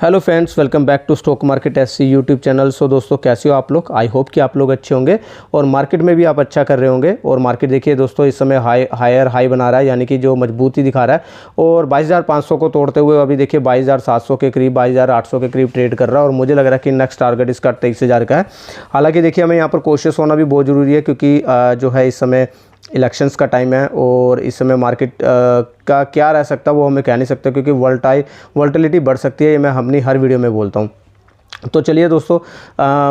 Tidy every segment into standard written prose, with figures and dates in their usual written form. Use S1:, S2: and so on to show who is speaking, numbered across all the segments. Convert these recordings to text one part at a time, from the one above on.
S1: Hello friends, welcome back to stock market SC YouTube channel. So दोस्तों, कैसे हो आप लोग? आई होप कि आप लोग अच्छे होंगे और मार्केट में भी आप अच्छा कर रहे होंगे। और मार्केट देखिए दोस्तों, इस समय हाई बना रहा है, यानी कि जो मजबूती दिखा रहा है और 22,500 को तोड़ते हुए अभी देखिए 22,700 के करीब, 22,800 के करीब ट्रेड कर रहा है। और मुझे लग रहा है कि नेक्स्ट टारगेट इसका 23,000 का है। हालांकि देखिए, हमें यहाँ पर कोशिश होना भी बहुत ज़रूरी है, क्योंकि जो है इस समय इलेक्शंस का टाइम है और इस समय मार्केट का क्या रह सकता है वो हमें कह नहीं सकते, क्योंकि वोलेटिलिटी बढ़ सकती है। ये मैं अपनी हर वीडियो में बोलता हूँ। तो चलिए दोस्तों,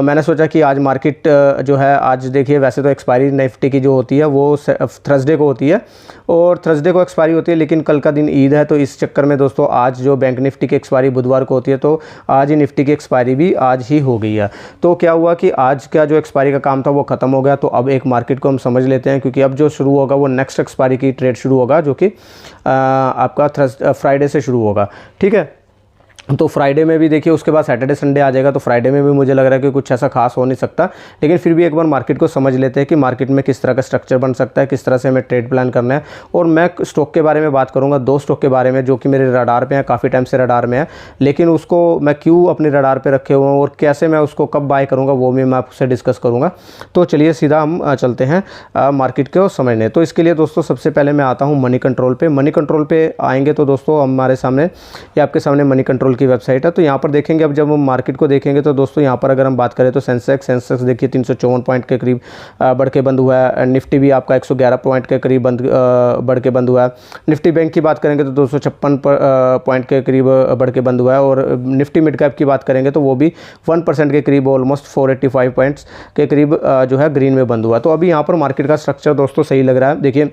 S1: मैंने सोचा कि आज मार्केट जो है, आज देखिए वैसे तो एक्सपायरी निफ्टी की जो होती है वो थर्सडे को होती है और थर्सडे को एक्सपायरी होती है, लेकिन कल का दिन ईद है। तो इस चक्कर में दोस्तों आज जो बैंक निफ्टी की एक्सपायरी बुधवार को होती है, तो आज ही निफ्टी की एक्सपायरी भी आज ही हो गई है। तो क्या हुआ कि आज का जो एक्सपायरी का काम था वो ख़त्म हो गया। तो अब एक मार्केट को हम समझ लेते हैं, क्योंकि अब जो शुरू होगा वो नेक्स्ट एक्सपायरी की ट्रेड शुरू होगा, जो कि आपका फ्राइडे से शुरू होगा। ठीक है, तो फ्राइडे में भी देखिए, उसके बाद सैटरडे संडे आ जाएगा। तो फ्राइडे में भी मुझे लग रहा है कि कुछ ऐसा खास हो नहीं सकता, लेकिन फिर भी एक बार मार्केट को समझ लेते हैं कि मार्केट में किस तरह का स्ट्रक्चर बन सकता है, किस तरह से हमें ट्रेड प्लान करना है। और मैं स्टॉक के बारे में बात करूंगा, दो स्टॉक के बारे में जो कि मेरे रडार पे हैं, काफ़ी टाइम से रडार में है, लेकिन उसको मैं क्यों अपने रडार पर रखे हुए हूँ और कैसे मैं उसको कब बाय करूँगा वो भी मैं आपसे डिस्कस करूँगा। तो चलिए सीधा हम चलते हैं मार्केट को समझने। तो इसके लिए दोस्तों सबसे पहले मैं आता हूँ मनी कंट्रोल पे। मनी कंट्रोल पे आएंगे तो दोस्तों हमारे सामने, ये आपके सामने मनी कंट्रोल की वेबसाइट है। तो यहाँ पर देखेंगे, अब जब हम मार्केट को देखेंगे तो दोस्तों यहाँ पर अगर हम बात करें तो सेंसेक्स देखिए 354 पॉइंट के करीब बढ़ के बंद हुआ है। निफ्टी भी आपका 111 पॉइंट के करीब बढ़ के बंद हुआ है। निफ्टी बैंक की बात करेंगे तो 256 पॉइंट के करीब बढ़ के बंद हुआ है। और निफ्टी मिड कैप की बात करेंगे तो वो भी 1% के करीब, ऑलमोस्ट 485 पॉइंट्स के करीब जो है ग्रीन में बंद हुआ। तो अभी यहाँ पर मार्केट का स्ट्रक्चर दोस्तों सही लग रहा है। देखिए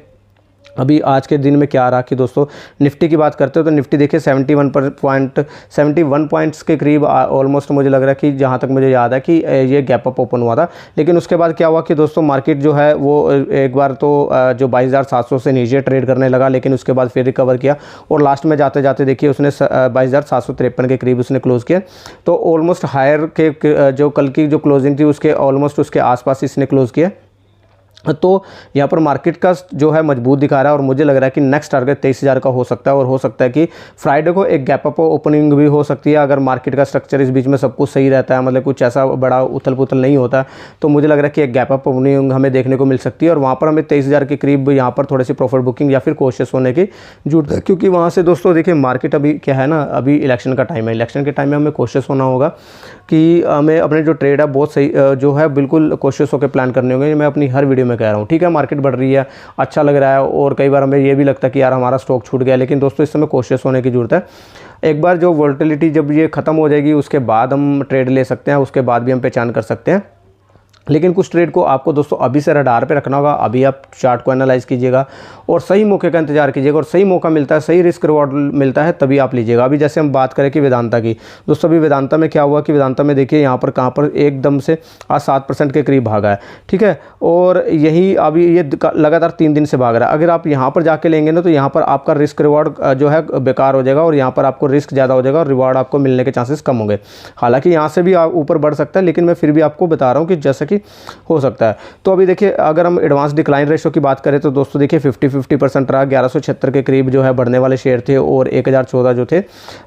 S1: अभी आज के दिन में क्या रहा कि दोस्तों निफ्टी की बात करते हो तो निफ्टी देखिए 71 पॉइंट्स के करीब ऑलमोस्ट, मुझे लग रहा है कि जहां तक मुझे याद है कि ये गैप अप ओपन हुआ था। लेकिन उसके बाद क्या हुआ कि दोस्तों मार्केट जो है वो एक बार तो जो 22,700 से नीचे ट्रेड करने लगा, लेकिन उसके बाद फिर रिकवर किया और लास्ट में जाते जाते देखिए उसने 22,753 के करीब उसने क्लोज किया। तो ऑलमोस्ट हायर के जो कल की जो क्लोजिंग थी उसके ऑलमोस्ट उसके आसपास इसने क्लोज किया। तो यहाँ पर मार्केट का जो है मजबूत दिखा रहा है और मुझे लग रहा है कि नेक्स्ट टारगेट 23,000 का हो सकता है। और हो सकता है कि फ्राइडे को एक गैप अप ओपनिंग भी हो सकती है, अगर मार्केट का स्ट्रक्चर इस बीच में सब कुछ सही रहता है, मतलब कुछ ऐसा बड़ा उथल पुथल नहीं होता। तो मुझे लग रहा है कि एक गैप अप ओपनिंग हमें देखने को मिल सकती है और वहाँ पर हमें 23,000 के करीब यहाँ पर थोड़ी सी प्रॉफिट बुकिंग या फिर कोशिश होने की जरूरत है। क्योंकि वहाँ से दोस्तों देखिए मार्केट अभी क्या है ना, अभी इलेक्शन का टाइम है। इलेक्शन के टाइम में हमें कोशिश होना होगा कि हमें अपने जो ट्रेड है बहुत सही जो है बिल्कुल कोशिश होकर प्लान करने होंगे। मैं अपनी हर वीडियो में कह रहा हूँ। ठीक है, मार्केट बढ़ रही है, अच्छा लग रहा है और कई बार हमें ये भी लगता है कि यार हमारा स्टॉक छूट गया, लेकिन दोस्तों इस समय कोशिश होने की ज़रूरत है। एक बार जो वोलेटिलिटी जब ये ख़त्म हो जाएगी उसके बाद हम ट्रेड ले सकते हैं, उसके बाद भी हम पहचान कर सकते हैं। लेकिन कुछ ट्रेड को आपको दोस्तों अभी से रडार पे रखना होगा। अभी आप चार्ट को एनालाइज कीजिएगा और सही मौके का इंतजार कीजिएगा, और सही मौका मिलता है, सही रिस्क रिवॉर्ड मिलता है तभी आप लीजिएगा। अभी जैसे हम बात करें कि वेदांता की, दोस्तों अभी वेदांता में क्या हुआ कि वेदांता में देखिए यहाँ पर कहाँ पर एकदम से आज 7% के करीब भागा है। ठीक है, और यही अभी ये लगातार 3 दिन से भाग रहा है। अगर आप यहाँ पर जाके लेंगे ना तो यहाँ पर आपका रिस्क रिवॉर्ड जो है बेकार हो जाएगा और यहाँ पर आपको रिस्क ज़्यादा हो जाएगा और रिवॉर्ड आपको मिलने के चांसेस कम होंगे। हालांकि यहाँ से भी ऊपर बढ़ सकता है, लेकिन मैं फिर भी आपको बता रहा हूँ कि जैसा कि हो सकता है। तो अभी देखिए अगर हम एडवांस डिक्लाइन रेशो की बात करें तो दोस्तों देखिए 50% रहा। 1176 के करीब जो है बढ़ने वाले शेयर थे और 1014 जो थे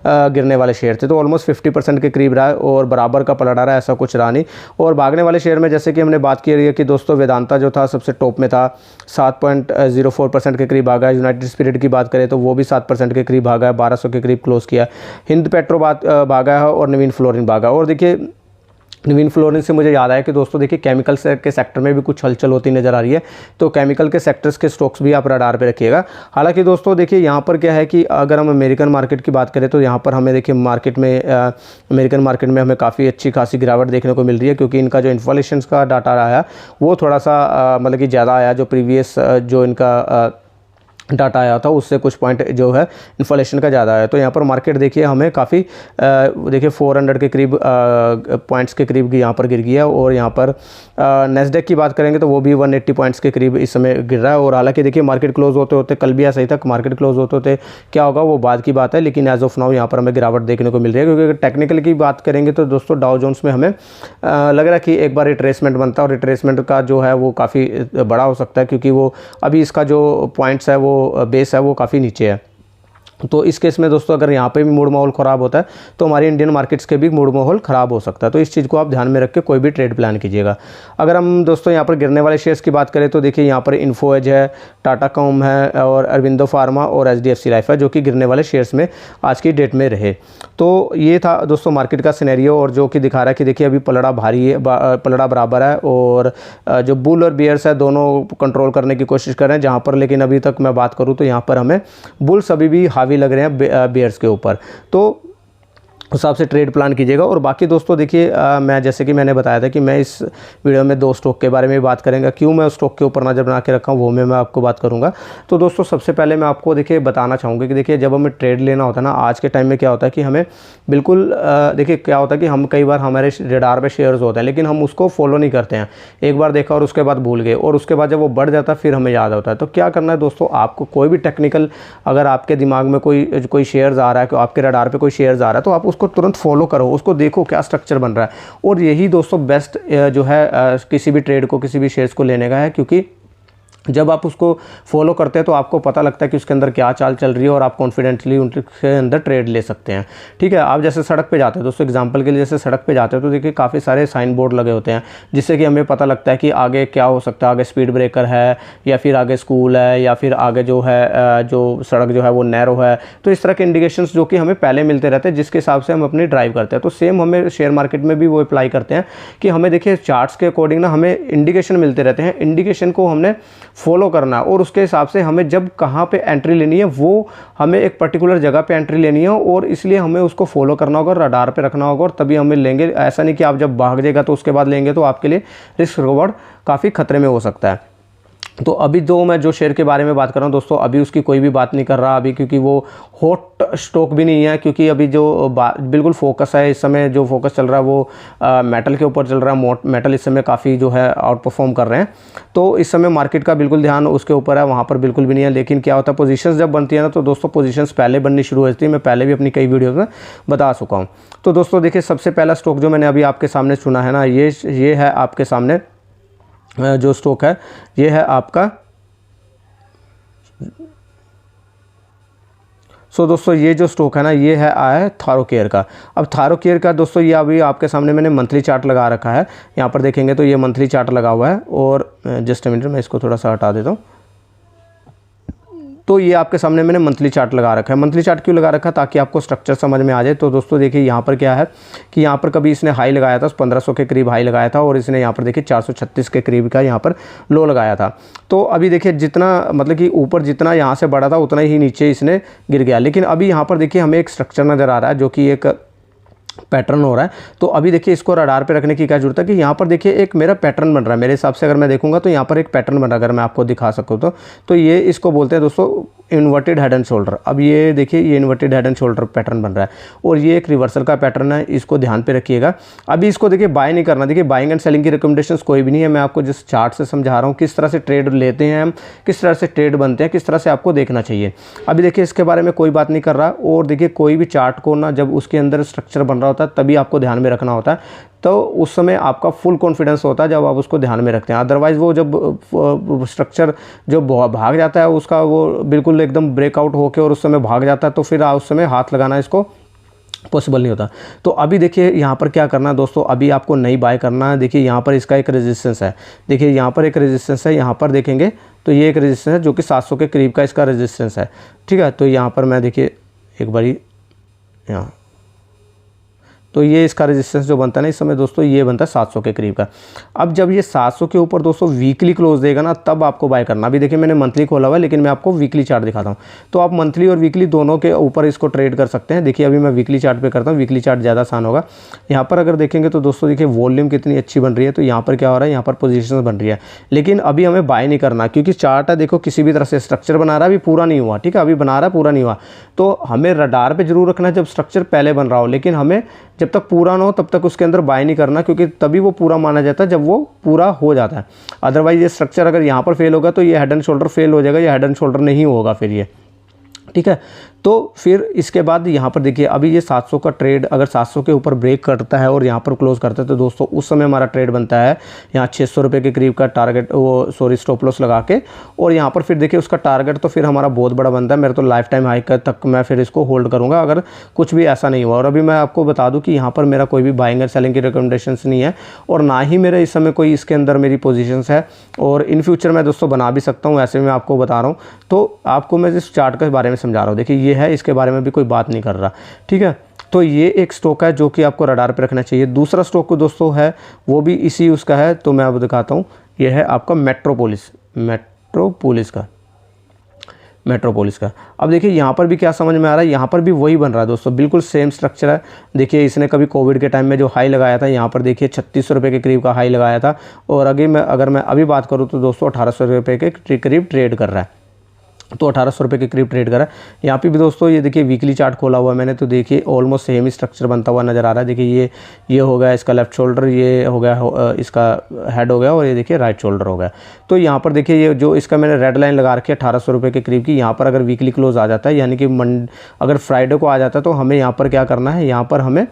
S1: गिरने वाले शेयर थे। तो ऑलमोस्ट 50% के करीब रहा और बराबर का पलटा रहा, ऐसा कुछ रहा नहीं। और भागने वाले शेयर में जैसे कि हमने बात की है कि दोस्तों वेदांता जो था सबसे टॉप में था, 7.04% के करीब भागा है। यूनाइटेड स्पिरिट की बात करें तो वो भी 7% के करीब भागा है, 1200 के करीब क्लोज किया। हिंद पेट्रो भागा है और नवीन फ्लोरिन भागा। और देखिए नवीन फ्लोरिन से मुझे याद आया कि दोस्तों देखिए केमिकल के सेक्टर में भी कुछ हलचल होती नज़र आ रही है। तो केमिकल के सेक्टर्स के स्टॉक्स भी आप रडार पे रखिएगा। हालांकि दोस्तों देखिए यहाँ पर क्या है कि अगर हम अमेरिकन मार्केट की बात करें तो यहाँ पर हमें देखिए मार्केट में अमेरिकन मार्केट में हमें काफ़ी अच्छी खासी गिरावट देखने को मिल रही है, क्योंकि इनका जो इन्फ्लेशन का डाटा आया वो थोड़ा सा मतलब कि ज़्यादा आया। जो प्रीवियस जो इनका डाटा आया था उससे कुछ पॉइंट जो है इन्फ्लेशन का ज़्यादा है। तो यहाँ पर मार्केट देखिए हमें काफ़ी देखिए 400 के करीब पॉइंट्स के करीब यहाँ पर गिर गया। और यहाँ पर नेस्डेक की बात करेंगे तो वो भी 180 पॉइंट्स के करीब इस समय गिर रहा है। और हालांकि देखिए मार्केट क्लोज होते होते कल भी ऐसा ही था, मार्केट क्लोज होते होते क्या होगा वो बाद की बात है, लेकिन एज ऑफ नाउ यहाँ पर हमें गिरावट देखने को मिल रही है। क्योंकि अगर टेक्निकल की बात करेंगे तो दोस्तों डाउ जोन्स में हमें लग रहा है कि एक बार रिट्रेसमेंट बनता है और रिट्रेसमेंट का जो है वो काफ़ी बड़ा हो सकता है, क्योंकि वो अभी इसका जो पॉइंट्स है वो बेस है वो काफ़ी नीचे है। तो इस केस में दोस्तों अगर यहाँ पे भी मूड माहौल ख़राब होता है तो हमारी इंडियन मार्केट्स के भी मूड माहौल ख़राब हो सकता है। तो इस चीज़ को आप ध्यान में रख के कोई भी ट्रेड प्लान कीजिएगा। अगर हम दोस्तों यहाँ पर गिरने वाले शेयर्स की बात करें तो देखिए यहाँ पर इन्फो एज है, टाटा कॉम है और अरविंदो फार्मा और HDFC लाइफ है, जो कि गिरने वाले शेयर्स में आज की डेट में रहे। तो ये था दोस्तों मार्केट का सिनेरियो, और जो कि दिखा रहा है कि देखिए अभी पलड़ा भारी है, पलड़ा बराबर है, और जो बुल और बियर्स है दोनों कंट्रोल करने की कोशिश कर रहे हैं जहाँ पर। लेकिन अभी तक मैं बात करूँ तो यहाँ पर हमें बुल्स अभी भी हावी लग रहे हैं बियर्स के ऊपर। तो उस हिसाब से ट्रेड प्लान कीजिएगा। और बाकी दोस्तों देखिए मैं जैसे कि मैंने बताया था कि मैं इस वीडियो में 2 स्टॉक के बारे में बात करेंगे। क्यों मैं उस स्टॉक के ऊपर नज़र बना के रखा हूँ वो मैं आपको बात करूँगा। तो दोस्तों सबसे पहले मैं आपको देखिए बताना चाहूँगा कि देखिए जब हमें ट्रेड लेना होता है ना, आज के टाइम में क्या होता है कि हमें बिल्कुल देखिए क्या होता है कि हम कई बार हमारे रडार पे शेयर्स होते हैं लेकिन हम उसको फॉलो नहीं करते हैं। एक बार देखा और उसके बाद भूल गए, और उसके बाद जब वो बढ़ जाता है फिर हमें याद होता है। तो क्या करना है दोस्तों, आपको कोई भी टेक्निकल, अगर आपके दिमाग में कोई शेयर्स आ रहा है, आपके रडार पे कोई शेयर्स आ रहा है, तो आप उसको तुरंत फॉलो करो, उसको देखो क्या स्ट्रक्चर बन रहा है। और यही दोस्तों बेस्ट जो है किसी भी ट्रेड को, किसी भी शेयर्स को लेने का है, क्योंकि जब आप उसको फॉलो करते हैं तो आपको पता लगता है कि उसके अंदर क्या चाल चल रही है, और आप कॉन्फिडेंटली उनके अंदर ट्रेड ले सकते हैं। ठीक है, आप जैसे सड़क पे जाते हैं दोस्तों, एग्जांपल के लिए जैसे सड़क पे जाते हैं तो देखिए काफ़ी सारे साइन बोर्ड लगे होते हैं जिससे कि हमें पता लगता है कि आगे क्या हो सकता है, आगे स्पीड ब्रेकर है या फिर आगे स्कूल है या फिर आगे जो है जो सड़क जो है वो नैरो है। तो इस तरह के इंडिकेशंस जो कि हमें पहले मिलते रहते हैं जिसके हिसाब से हम अपनी ड्राइव करते हैं। तो सेम हमें शेयर मार्केट में भी वो अप्लाई करते हैं कि हमें देखिए चार्ट्स के अकॉर्डिंग ना हमें इंडिकेशन मिलते रहते हैं, इंडिकेशन को हमने फॉलो करना है, और उसके हिसाब से हमें जब कहाँ पे एंट्री लेनी है वो हमें एक पर्टिकुलर जगह पे एंट्री लेनी है, और इसलिए हमें उसको फॉलो करना होगा, रडार पे रखना होगा, और तभी हमें लेंगे। ऐसा नहीं कि आप जब भाग जाएगा तो उसके बाद लेंगे, तो आपके लिए रिस्क रिवॉर्ड काफ़ी खतरे में हो सकता है। तो अभी मैं जो शेयर के बारे में बात कर रहा हूँ दोस्तों, अभी उसकी कोई भी बात नहीं कर रहा अभी, क्योंकि वो हॉट स्टॉक भी नहीं है, क्योंकि अभी जो बिल्कुल फोकस है इस समय, जो फोकस चल रहा है वो मेटल के ऊपर चल रहा है। मेटल इस समय काफ़ी जो है आउट परफॉर्म कर रहे हैं, तो इस समय मार्केट का बिल्कुल ध्यान उसके ऊपर है, वहाँ पर बिल्कुल भी नहीं है। लेकिन क्या होता है, पोजीशंस जब बनती है ना तो दोस्तों पोजीशंस पहले बननी शुरू हो जाती है। मैं पहले भी अपनी कई वीडियोज़ में बता चुका हूँ। तो दोस्तों देखिए सबसे पहला स्टॉक जो मैंने अभी आपके सामने चुना है ना, ये है आपके सामने जो स्टॉक है, ये है आपका दोस्तों ये जो स्टॉक है ना, ये है आया है थारोकेयर का। अब थारोकेयर का दोस्तों ये अभी आपके सामने मैंने मंथली चार्ट लगा रखा है, यहाँ पर देखेंगे तो ये मंथली चार्ट लगा हुआ है। और जस्ट मिनट मैं इसको थोड़ा सा हटा देता हूँ। तो ये आपके सामने मैंने मंथली चार्ट लगा रखा है। मंथली चार्ट क्यों लगा रखा है, ताकि आपको स्ट्रक्चर समझ में आ जाए। तो दोस्तों देखिए यहाँ पर क्या है कि यहाँ पर कभी इसने हाई लगाया था, 1500 के करीब हाई लगाया था, और इसने यहाँ पर देखिए 436 के करीब का यहाँ पर लो लगाया था। तो अभी देखिए जितना मतलब कि ऊपर जितना यहाँ से बढ़ा था उतना ही नीचे इसने गिर गया। लेकिन अभी यहाँ पर देखिए हमें एक स्ट्रक्चर नज़र आ रहा है जो कि एक पैटर्न हो रहा है। तो अभी देखिए इसको रडार पे रखने की क्या जरूरत है कि यहाँ पर देखिए एक मेरा पैटर्न बन रहा है। मेरे हिसाब से अगर मैं देखूंगा तो यहाँ पर एक पैटर्न बन रहा है, अगर मैं आपको दिखा सकूँ तो ये इसको बोलते हैं दोस्तों इन्वर्टेड हेड एंड शोल्डर। अब ये देखिए ये inverted head and shoulder pattern बन रहा है, और ये एक रिवर्सल का पैटर्न है, इसको ध्यान पे रखिएगा। अभी इसको देखिए बाय नहीं करना, देखिए बाइंग एंड सेलिंग की रिकमेंडेशंस कोई भी नहीं है। मैं आपको जिस चार्ट से समझा रहा हूँ किस तरह से ट्रेड लेते हैं हम, किस तरह से ट्रेड बनते हैं, किस तरह से आपको देखना चाहिए। अभी देखिए इसके बारे में कोई बात नहीं कर रहा। और देखिए कोई भी चार्ट को ना जब उसके अंदर स्ट्रक्चर बन रहा होता है तभी आपको ध्यान में रखना होता है, तो उस समय आपका फुल कॉन्फिडेंस होता है जब आप उसको ध्यान में रखते हैं। अदरवाइज़ वो जब स्ट्रक्चर जो भाग जाता है उसका वो बिल्कुल एकदम ब्रेकआउट होकर और उस समय भाग जाता है, तो फिर उस समय हाथ लगाना इसको पॉसिबल नहीं होता। तो अभी देखिए यहाँ पर क्या करना है दोस्तों, अभी आपको नहीं बाय करना है। देखिए यहाँ पर इसका एक रेजिस्टेंस है, देखिए यहाँ पर एक रेजिस्टेंस है, यहाँ पर देखेंगे तो ये एक रेजिस्टेंस है जो कि 700 के करीब का इसका रेजिस्टेंस है। ठीक है, तो यहाँ पर मैं देखिए एक बारी यहाँ, तो ये इसका रेजिस्टेंस जो बनता है ना इस समय दोस्तों, ये बनता है 700 के करीब का। अब जब ये 700 के ऊपर दोस्तों वीकली क्लोज देगा ना, तब आपको बाय करना। अभी देखिए मैंने मंथली खोला हुआ है, लेकिन मैं आपको वीकली चार्ट दिखाता हूँ। तो आप मंथली और वीकली दोनों के ऊपर इसको ट्रेड कर सकते हैं। देखिए अभी मैं वीकली चार्ट पे करता हूँ, वीकली चार्ट ज़्यादा आसान होगा। यहाँ पर अगर देखेंगे तो दोस्तों देखिए वॉल्यूम कितनी अच्छी बन रही है। तो यहाँ पर क्या हो रहा है, यहाँ पर पोजिशन बन रही है, लेकिन अभी हमें बाय नहीं करना, क्योंकि चार्ट है देखो किसी भी तरह से स्ट्रक्चर बना रहा है, अभी पूरा नहीं हुआ। ठीक है, अभी बना रहा है, पूरा नहीं हुआ। तो हमें रडार पे जरूर रखना है जब स्ट्रक्चर पहले बन रहा हो, लेकिन हमें जब तक पूरा ना हो तब तक उसके अंदर बाय नहीं करना, क्योंकि तभी वो पूरा माना जाता है जब वो पूरा हो जाता है। अदरवाइज ये स्ट्रक्चर अगर यहाँ पर फेल होगा तो ये हेड एंड शोल्डर फेल हो जाएगा, ये हेड एंड शोल्डर नहीं होगा फिर ये। ठीक है, तो फिर इसके बाद यहाँ पर देखिए अभी ये 700 का ट्रेड अगर 700 के ऊपर ब्रेक करता है और यहाँ पर क्लोज करता है तो दोस्तों उस समय हमारा ट्रेड बनता है यहाँ 600 रुपये के करीब का टारगेट, वो सॉरी स्टॉप लॉस लगा के। और यहाँ पर फिर देखिए उसका टारगेट तो फिर हमारा बहुत बड़ा बनता है, मेरे तो लाइफ टाइम हाई तक मैं फिर इसको होल्ड करूँगा अगर कुछ भी ऐसा नहीं हुआ। और अभी मैं आपको बता दूँ कि यहाँ पर मेरा कोई भी बाइंग एंड सेलिंग की रिकमेंडेशंस नहीं है और ना ही मेरा इस समय कोई इसके अंदर मेरी पोजीशंस है, और इन फ्यूचर मैं दोस्तों बना भी सकता हूँ, ऐसे में मैं आपको बता रहा हूँ। तो आपको मैं इस चार्ट के बारे में समझा रहा हूँ, देखिए ये है, इसके बारे में भी कोई बात नहीं कर रहा, ठीक है। तो ये एक स्टॉक है जो कि आपको रडार पे रखना चाहिए। दूसरा स्टॉक को दोस्तों है वो भी इसी उसका है, तो मैं अब दिखाता हूँ। ये है आपका मेट्रोपोलिस का। अब देखिए यहाँ पर भी क्या समझ में आ रहा है, यहाँ पर भी वही बन रहा है दोस्तों, बिल्कुल सेम स्ट्रक्चर है। देखिए इसने कभी कोविड के टाइम में जो हाई लगाया था, यहाँ पर देखिए 3600 रुपये के करीब का हाई लगाया था, और अगर मैं अभी बात करूँ तो दोस्तों 1800 रुपये के करीब ट्रेड कर रहा है, तो 1800 रुपये के करीब ट्रेड करा। यहाँ पे भी दोस्तों ये देखिए वीकली चार्ट खोला हुआ है मैंने, तो देखिए ऑलमोस्ट सेम ही स्ट्रक्चर बनता हुआ नज़र आ रहा है। देखिए ये हो गया इसका लेफ्ट शोल्डर, ये हो गया इसका हेड हो गया, और ये देखिए राइट शोल्डर हो गया। तो यहाँ पर देखिए ये जो इसका मैंने रेड लाइन लगा रखी है 1800 रुपये के करीब की, यहाँ पर अगर वीकली क्लोज आ जाता है, यानी कि अगर फ्राइडे को आ जाता है, तो हमें यहाँ पर क्या करना है, यहाँ पर हमें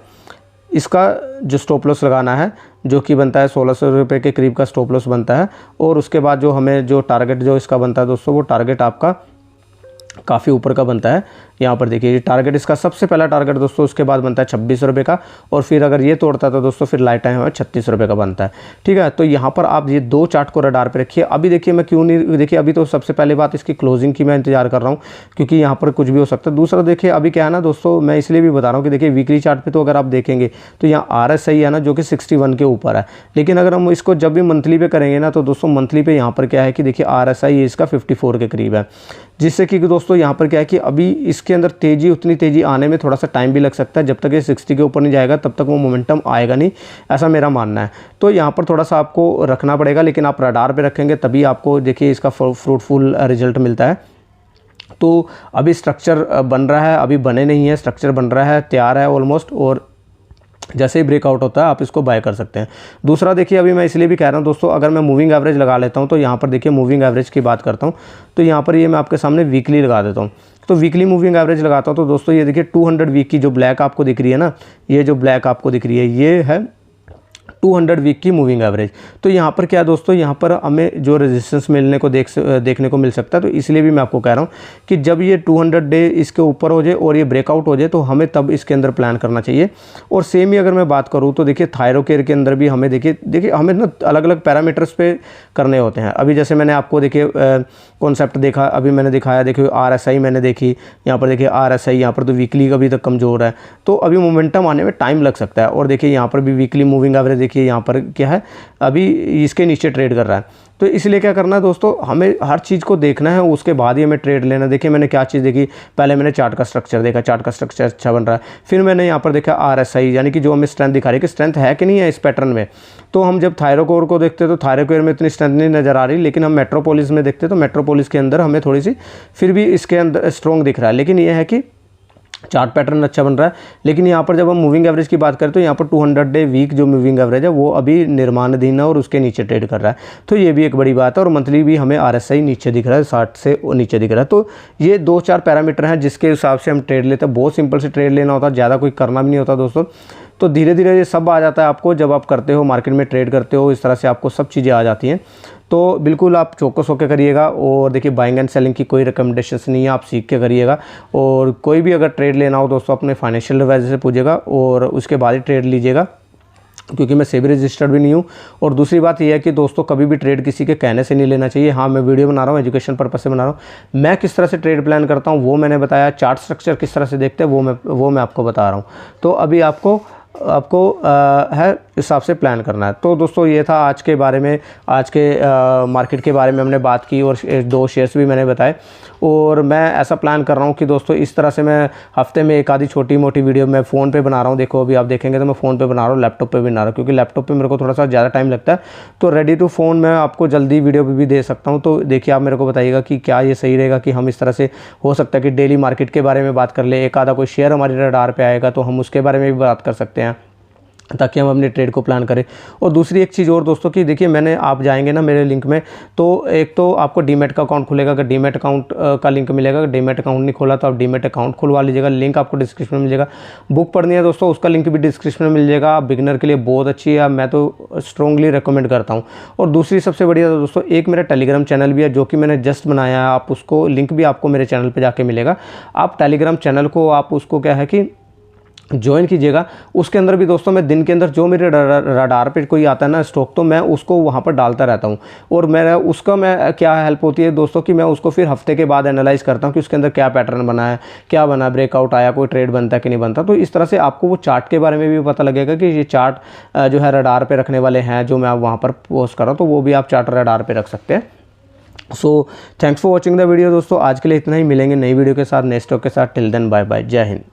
S1: इसका जो स्टॉप लॉस लगाना है जो कि बनता है 1600 रुपये के करीब का स्टॉप लॉस बनता है। और उसके बाद जो हमें जो टारगेट जो इसका बनता है दोस्तों, वो टारगेट आपका काफ़ी ऊपर का बनता है। यहाँ पर देखिए टारगेट इसका सबसे पहला टारगेट दोस्तों उसके बाद बनता है 26 रुपये का, और फिर अगर ये तोड़ता है तो दोस्तों फिर लाइफ टाइम हमें 36 रुपये का बनता है, ठीक है। तो यहाँ पर आप ये दो चार्ट को रडार पे रखिए। अभी देखिए मैं क्यों नहीं, देखिए अभी तो सबसे पहले बात इसकी क्लोजिंग की मैं इंतजार कर रहा हूँ, क्योंकि यहाँ पर कुछ भी हो सकता है। दूसरा देखिए अभी क्या है ना दोस्तों, मैं इसलिए भी बता रहा हूँ कि देखिए वीकली चार्ट पर तो अगर आप देखेंगे तो यहाँ RSI है ना जो कि 61 के ऊपर है, लेकिन अगर हम इसको जब भी मंथली पे करेंगे ना तो दोस्तों मंथली पे यहाँ पर क्या है कि देखिए RSI इसका 54 के करीब है, जिससे कि दोस्तों यहाँ पर क्या है कि अभी इसके अंदर उतनी तेज़ी आने में थोड़ा सा टाइम भी लग सकता है। जब तक ये 60 के ऊपर नहीं जाएगा तब तक वो मोमेंटम आएगा नहीं, ऐसा मेरा मानना है। तो यहाँ पर थोड़ा सा आपको रखना पड़ेगा, लेकिन आप रडार पे रखेंगे तभी आपको देखिए इसका फ्रूटफुल रिजल्ट मिलता है। तो अभी स्ट्रक्चर बन रहा है, अभी बने नहीं है, स्ट्रक्चर बन रहा है, तैयार है ऑलमोस्ट, और जैसे ही ब्रेकआउट होता है आप इसको बाय कर सकते हैं। दूसरा देखिए अभी मैं इसलिए भी कह रहा हूँ दोस्तों, अगर मैं मूविंग एवरेज लगा लेता हूँ तो यहाँ पर देखिए मूविंग एवरेज की बात करता हूँ, तो यहाँ पर ये मैं आपके सामने वीकली लगा देता हूँ। तो वीकली मूविंग एवरेज लगाता हूँ तो दोस्तों ये देखिए 200 वीक की जो ब्लैक आपको दिख रही है ना, ये जो ब्लैक आपको दिख रही है ये है 200 वीक की मूविंग एवरेज। तो यहाँ पर क्या दोस्तों, यहाँ पर हमें जो रेजिस्टेंस मिलने को देखने को मिल सकता है। तो इसलिए भी मैं आपको कह रहा हूँ कि जब ये 200 डे इसके ऊपर हो जाए और ये ब्रेकआउट हो जाए तो हमें तब इसके अंदर प्लान करना चाहिए। और सेम ही अगर मैं बात करूँ तो देखिए थायरोकेयर के अंदर भी हमें देखिए हमें ना अलग अलग पैरामीटर्स पे करने होते हैं। अभी जैसे मैंने आपको देखिए कॉन्सेप्ट देखा, अभी मैंने दिखाया, देखिए RSI मैंने देखी, यहाँ पर देखिए RSI यहाँ पर तो वीकली अभी तक कमज़ोर है, तो अभी मोमेंटम आने में टाइम लग सकता है। और देखिए यहाँ पर भी वीकली मूविंग एवरेज देखिए यहाँ पर क्या है, अभी इसके नीचे ट्रेड कर रहा है। तो इसलिए क्या करना है दोस्तों, हमें हर चीज़ को देखना है, उसके बाद ही हमें ट्रेड लेना। देखिए मैंने क्या चीज़ देखी, पहले मैंने चार्ट का स्ट्रक्चर देखा, चार्ट का स्ट्रक्चर अच्छा बन रहा है, फिर मैंने यहाँ पर देखा RSI यानी कि जो हमें स्ट्रेंथ दिखा रही है कि स्ट्रेंथ है कि नहीं है इस पैटर्न में। तो हम जब थायरोकोर को देखते हैं तो थायरोकोर में इतनी स्ट्रेंथ नहीं नज़र आ रही, लेकिन हम मेट्रोपोलिस में देखते हैं तो मेट्रोपोलिस के अंदर हमें थोड़ी सी फिर भी इसके अंदर स्ट्रॉन्ग दिख रहा है। लेकिन यह है कि चार्ट पैटर्न अच्छा बन रहा है। लेकिन यहाँ पर जब हम मूविंग एवरेज की बात करें तो यहाँ पर 200 डे वीक जो मूविंग एवरेज है वो अभी निर्माणाधीन है और उसके नीचे ट्रेड कर रहा है, तो ये भी एक बड़ी बात है। और मंथली भी हमें RSI नीचे दिख रहा है, 60 से नीचे दिख रहा है। तो ये 2-4 पैरामीटर हैं जिसके हिसाब से हम ट्रेड लेते हैं। बहुत सिंपल से ट्रेड लेना होता है, ज़्यादा कोई करना भी नहीं होता दोस्तों। तो धीरे धीरे ये सब आ जाता है आपको, जब आप करते हो मार्केट में ट्रेड करते हो इस तरह से आपको सब चीज़ें आ जाती हैं। तो बिल्कुल आप चौकस होकर करिएगा। और देखिए बाइंग एंड सेलिंग की कोई रिकमेंडेशंस नहीं है, आप सीख के करिएगा। और कोई भी अगर ट्रेड लेना हो दोस्तों अपने फाइनेंशियल एडवाइजर से पूछिएगा और उसके बाद ही ट्रेड लीजिएगा, क्योंकि मैं सेबी रजिस्टर्ड भी नहीं हूँ। और दूसरी बात यह है कि दोस्तों कभी भी ट्रेड किसी के कहने से नहीं लेना चाहिए। हाँ, मैं वीडियो बना रहा हूँ, एजुकेशन पर्पस से बना रहा हूँ। मैं किस तरह से ट्रेड प्लान करता हूँ वो मैंने बताया, चार्ट स्ट्रक्चर किस तरह से देखते हैं वो मैं आपको बता रहा हूँ। तो अभी आपको है हिसाब से प्लान करना है। तो दोस्तों ये था आज के बारे में, आज के मार्केट के बारे में हमने बात की और 2 शेयर्स भी मैंने बताए। और मैं ऐसा प्लान कर रहा हूँ कि दोस्तों इस तरह से मैं हफ्ते में एक आधी छोटी मोटी वीडियो मैं फ़ोन पे बना रहा हूँ। देखो अभी आप देखेंगे तो मैं फ़ोन पे बना रहा हूँ, लैपटॉप पे भी बना रहा हूँ, क्योंकि लैपटॉप पे मेरे को थोड़ा सा ज़्यादा टाइम लगता है। तो रेडी टू फ़ोन मैं आपको जल्दी वीडियो भी दे सकता हूँ। तो देखिए आप मेरे को बताइएगा कि क्या ये सही रहेगा कि हम इस तरह से हो सकता है कि डेली मार्केट के बारे में बात कर ले, एक आधा कोई शेयर हमारी रडार पे आएगा तो हम उसके बारे में भी बात कर सकते हैं। ताकि हम अपने ट्रेड को प्लान करें। और दूसरी एक चीज़ और दोस्तों कि देखिए, मैंने आप जाएंगे ना मेरे लिंक में, तो एक तो आपको डीमैट का अकाउंट खुलेगा, अगर डीमैट अकाउंट का लिंक मिलेगा। अगर डीमैट अकाउंट नहीं खोला तो आप डीमैट अकाउंट खुलवा लीजिएगा, लिंक आपको डिस्क्रिप्शन में मिल जाएगा। बुक पढ़नी है दोस्तों, उसका लिंक भी डिस्क्रिप्शन में मिल जाएगा। आप बिगिनर के लिए बहुत अच्छी है, मैं तो स्ट्रॉन्गली रिकमेंड करता हूँ। और दूसरी सबसे बढ़िया दोस्तों, एक मेरा टेलीग्राम चैनल भी है जो कि मैंने जस्ट बनाया है, आप उसको लिंक भी आपको मेरे चैनल पर जाके मिलेगा। आप टेलीग्राम चैनल को आप उसको क्या है कि ज्वाइन कीजिएगा। उसके अंदर भी दोस्तों मैं दिन के अंदर जो मेरे रडार पे कोई आता है ना स्टॉक, तो मैं उसको वहाँ पर डालता रहता हूँ। और मेरा उसका मैं क्या हेल्प होती है दोस्तों कि मैं उसको फिर हफ्ते के बाद एनालाइज करता हूँ कि उसके अंदर क्या पैटर्न बना है, क्या बना, ब्रेकआउट आया, कोई ट्रेड बनता है कि नहीं बनता। तो इस तरह से आपको वो चार्ट के बारे में भी पता लगेगा कि ये चार्ट जो है रडार पर रखने वाले हैं, जो मैं वहाँ पर पोस्ट कर रहा हूँ, तो वो भी आप चार्ट रडार पर रख सकते हैं। So thanks for watching the video दोस्तों, आज के लिए इतना ही। मिलेंगे नई वीडियो के साथ, नेक्स्ट स्टॉक के साथ। टिल देन बाय बाय, जय हिंद।